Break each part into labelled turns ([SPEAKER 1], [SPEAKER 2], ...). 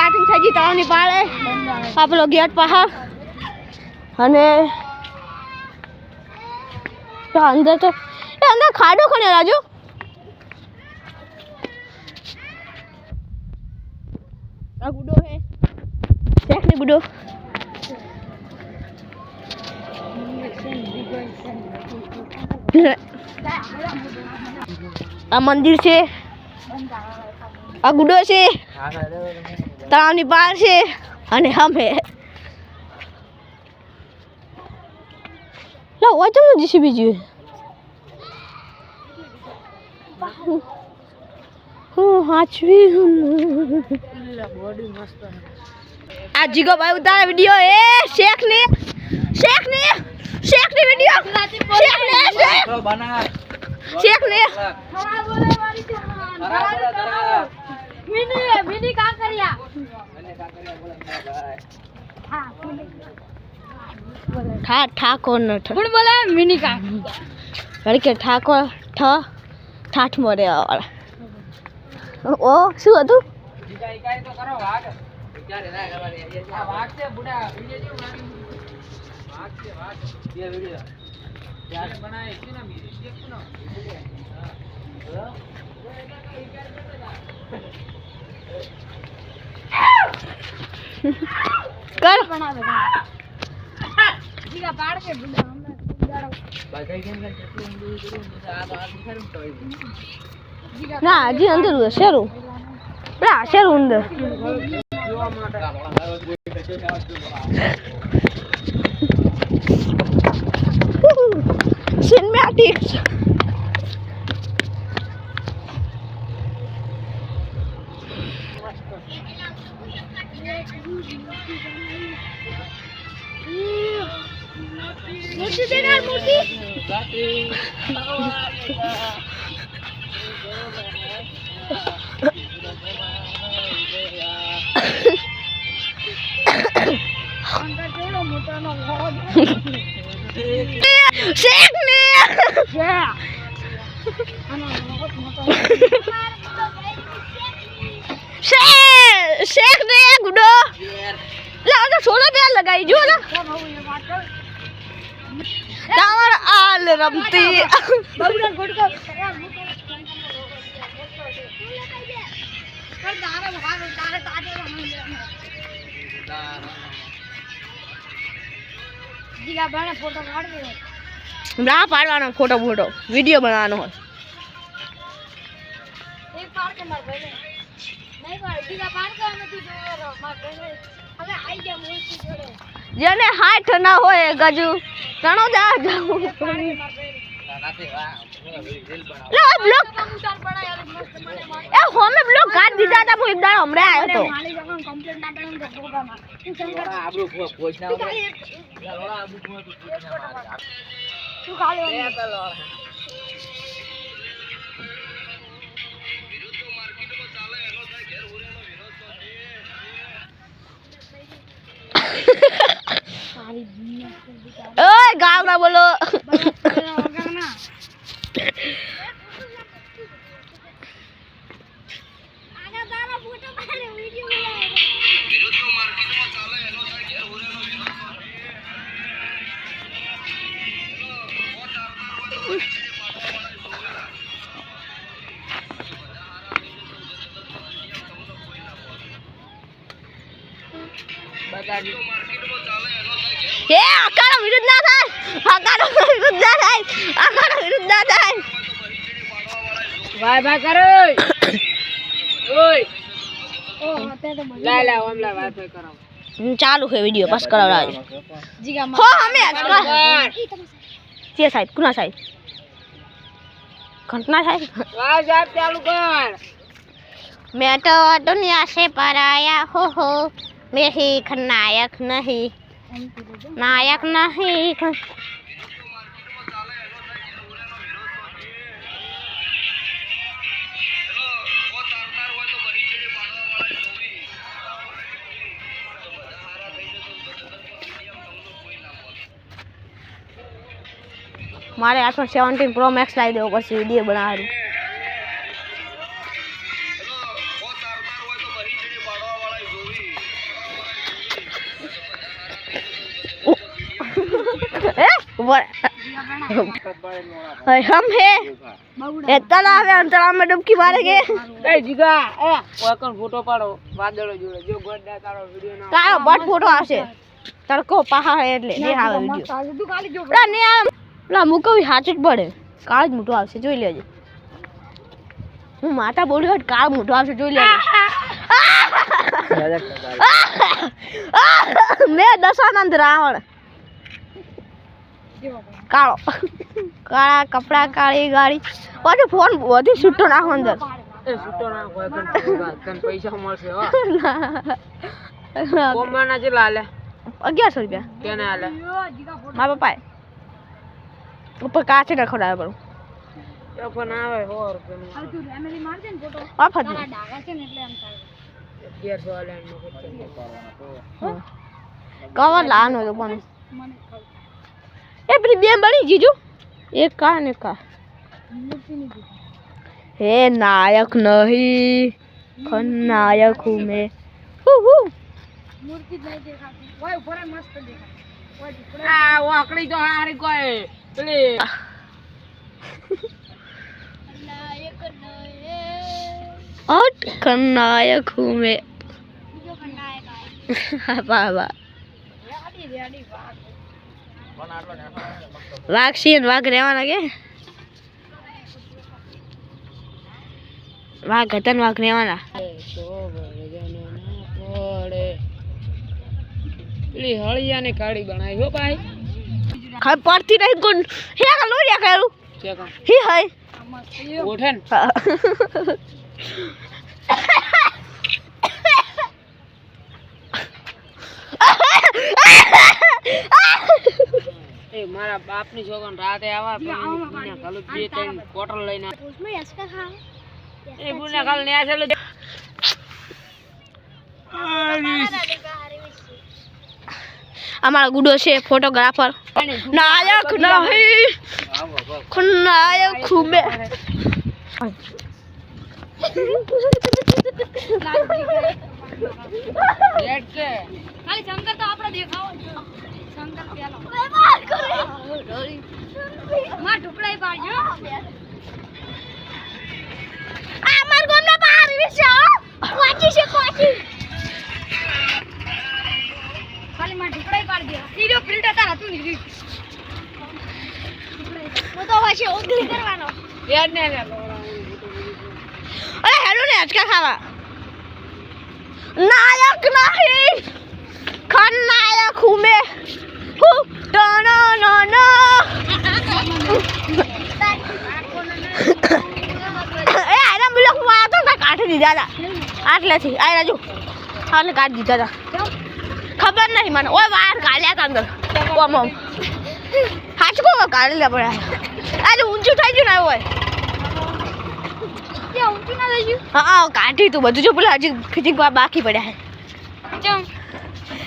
[SPEAKER 1] starting થઈ ગઈ તળાવની પાળે આ પેલો ગેટ પહાડ અને અંદર તો અંદર ખાડો કોને રાજુ આ ગુડો હે શેખ ને ગુડો આ મંદિર છે આ ગુડો છે તળાવની પાર છે અને અમે લો વાચો જીસીબી જોઈએ હાચવી આ જીગો ભાઈ ઉતારે વિડિયો એ શેખ ને વિડિયો શેખ ને मिनी काकरिया ठा ठाकोर न कोण बोला मिनी काकरिया लड़के ठाकोर ठाठ मरे वाला ओ શું હતું ઈકાઈ તો કરો વાગ વિચારે ના કરવાની આ વાગ છે બુડા વિડિયો જેવું લાગે વાગ છે વાગ ये वीडियो यार बनाए कि ना मेरे देख ना कर बनावे जीगा पाड़ के बुला हमने गुजारो बाई गेम का કેટલું ઊંડું કરું આ તો આ ખરું તો ના હજી અંદર શેરું ના શેરું અંદર જોવા માટે cinematics मूर्ति देना मूर्ति अंदर जोड़ो मोटा ना शेख ने शेख ने गुडो ला तो सोना पे लगाई जो ना टावर आल रमती बबुडा गुडको पर दारा भाग दारा ताजे जीगा बना फोटो काढ दे ના પાડવાનો ફોટો વિડિયો બનાવવાનો હોય એક પાડ કે માર ભાઈ નહીં પાડ જીગા પાડ કે નથી જોરો માર ભાઈ હવે આઈ ગયા મૂર્તિ જોડે જેને હાથ ના હોય ગજુ ઘણો જા જાઉં નાથી વાહ રીલ બનાવ લો બ્લોગ કમ્પ્યુટર બનાય મસ્ત મને એ હોમે બ્લોગ કાઢ દીધા હતા હું એક દાડો હમણે આવ્યો તો માલી જગન કમ્પ્લીટ ના થાય તો પ્રોગ્રામ આબરૂ પોઈચ ના લોડા આબરૂ પોઈચ ના તું કાલે એ તો લોડા વિરુદ્ધ માર્કેટમાં ચાલે એનો થાય ઘેર ઉરેનો વિરોધ તો સારી દુનિયા ઓય ગાવડા બોલો એ આકાનો વિરુદ્ધ ના થાય આકાનો વિરુદ્ધ ના થાય આકાનો વિરુદ્ધ ના થાય ભાઈ કરો ઓય ઓ તે તો લા લા ઓમલા વાત કરો ચાલુ છે વિડિયો પાસ કરાવડા જીગા હો અમે કે સાહેબ કુના સાહેબ ઘટના સાહેબ વાહ સાહેબ ચાલુ કર मैं तो दुनिया से पराया हो मैं ही खलनायक नहीं नायक नहीं मारे iPhone 17 Pro Max लाई देव पछी वीडियो बनावारू हम है એ તળાવ હે તળાવ में डुबकी मारेंगे
[SPEAKER 2] એ જીગા એ ઓકન ફોટો પાડો વાદળો જોડે જો ગોડા તારો વિડિયો ના
[SPEAKER 1] તારો બટ ફોટો આવશે તડકો પહાડ એટલે ને આવે વિડિયો
[SPEAKER 2] તું ખાલી જો
[SPEAKER 1] ને લા મુકવી હાચટ પડે કાળ જ મોટો આવશે જોઈ લેજો હું માતા બોલ્યો કાળ મોટો આવશે જોઈ લેજો મેં દશાનંદ રાવણ કાળો કાળા કપડા કાળી ગાડી પાછું ફોન બધી છૂટો નાખો અંદર
[SPEAKER 2] એ છૂટો ના કોઈ તને પૈસા મળશે હો કોમના જેટલા આલે
[SPEAKER 1] 1100 રૂપિયા
[SPEAKER 2] કેને આલે
[SPEAKER 1] મારા પપ્પાએ ઉપર કાચે નખોડાવે પણ
[SPEAKER 2] એ ફોન આવે 100 રૂપિયા
[SPEAKER 1] હવે તું રેમેલી માર દે ને ફોટો પાફા ડાગા છે ને એટલે એમ થાય
[SPEAKER 2] 1100 આલે
[SPEAKER 1] કવર લાનો તો પણ એ પેલી બે બની જીજુ એક કા ને કા હે નાયક નહીં ખલનાયક હું મેં મૂર્તિ જ નહીં દેખાતી ઓય ઉપર મસ્ત દેખાય ઓય ઉપર
[SPEAKER 2] આ વાકડી તો હારી કોઈ પેલી
[SPEAKER 1] નાયક નહીં ઓટ ખલનાયક હું મેં બીજો ખલનાયક આ વાહ વાહ રેડી વાઘ સિંહ વાઘ રહેવાના કે વાઘ હતા વાઘ રહેવાના
[SPEAKER 2] પેલી હળિયા ને કાળી બનાવી હો ભાઈ
[SPEAKER 1] ખબર પડતી નહીં કોણ હે કા લોરિયા કરું
[SPEAKER 2] કે કા
[SPEAKER 1] હી હાય
[SPEAKER 2] ઉઠે ને એ મારા બાપની છોકરાને રાતે આવા પુણ્ય કાલુ બે ત્રણ બોટલ લઈને
[SPEAKER 1] उसमें इसका खा
[SPEAKER 2] એ પુણ્ય કાલ ને આ ચાલો
[SPEAKER 1] અમારો ગુડો છે ફોટોગ્રાફર નાયક નહીં ખલનાયક ખૂબે
[SPEAKER 2] લેટ છે
[SPEAKER 1] ખાલી શંકર તો આપણે દેખાવો શંકર પેલો માર ઢુકડાઈ પાડજો આ માર ગોમના બહાર વિશે કોચી છે કોચી ખાલી માર ઢુકડાઈ પાડ દે હીરો ફિલ્ટર તાર હતું ની હું તો વાશે ઓગલી કરવાનો
[SPEAKER 2] યાર ને
[SPEAKER 1] અરે હેલો ને આજકા ખાવા નાયક નહીં ખલનાયક હું મેં હું ટનો નો નો એ આના બ્લોક માં આતો તા કાઢી દીધા હતા આટલેથી આ રાજુ આને કાઢી દીધા હતા ખબર નહીં મને ઓય વાર કાઢ્યા તા અંદર ઓમ ઓમ હાચકો કાઢી લે પડ્યા આજે ઊંચું થઈ ગયું ને ઓય કે ઊંચું ના થઈ ગયું હા કાઢી તું બધું જો પેલા હજી ખીચી બાકી પડ્યા છે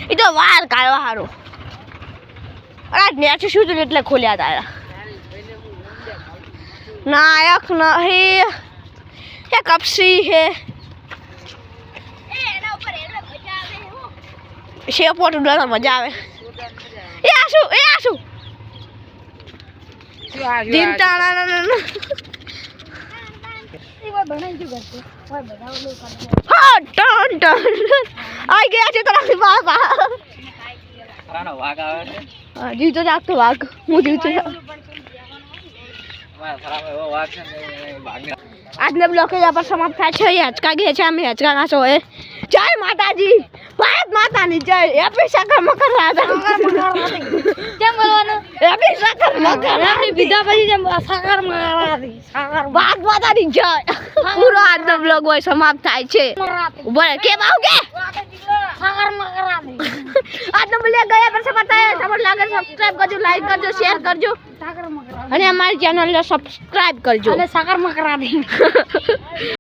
[SPEAKER 1] એ તો વાર કાઢવા હારું અરે નેચ શું તું એટલે ખોલ્યા તારા નાયક નહીં એ કપસી હે એના ઉપર એટલે મજા આવે હો શેપોટ ઉડાડવા મજા આવે એ આસુ દિનતાણા એ વા બનાઈ જો ગસ્તે વા બનાવ લો હા ટન ટન આઈ ગયા છે તારા બાપા
[SPEAKER 2] રાનો વાઘ આવે છે
[SPEAKER 1] હા જીતો જાગતો વાઘ હું જીતો આજના બ્લોગ પર સમાપ્ત થાય છે હેચકા ગયા છે અમે હેચકા ખાશો એ જય માતાજી ભારત માતાની જય એપી સાકર મકર રાધા કેમ બોલવાનું એપી સાકર મકર આપણી વિધા પછી જેમ સાકર મકર ભારત માતાની જય પૂરો આજનો બ્લોગ હોય સમાપ્ત થાય છે ઉભા કેમ આવ કે સાકર મકર આજનો બ્લોગ ગયા પર સમાપ્ત થાય તમને લાગે સબસ્ક્રાઇબ કરજો લાઈક કરજો શેર કરજો અને અમારી ચેનલને સબસ્ક્રાઇબ કરજો અને સાકર મકર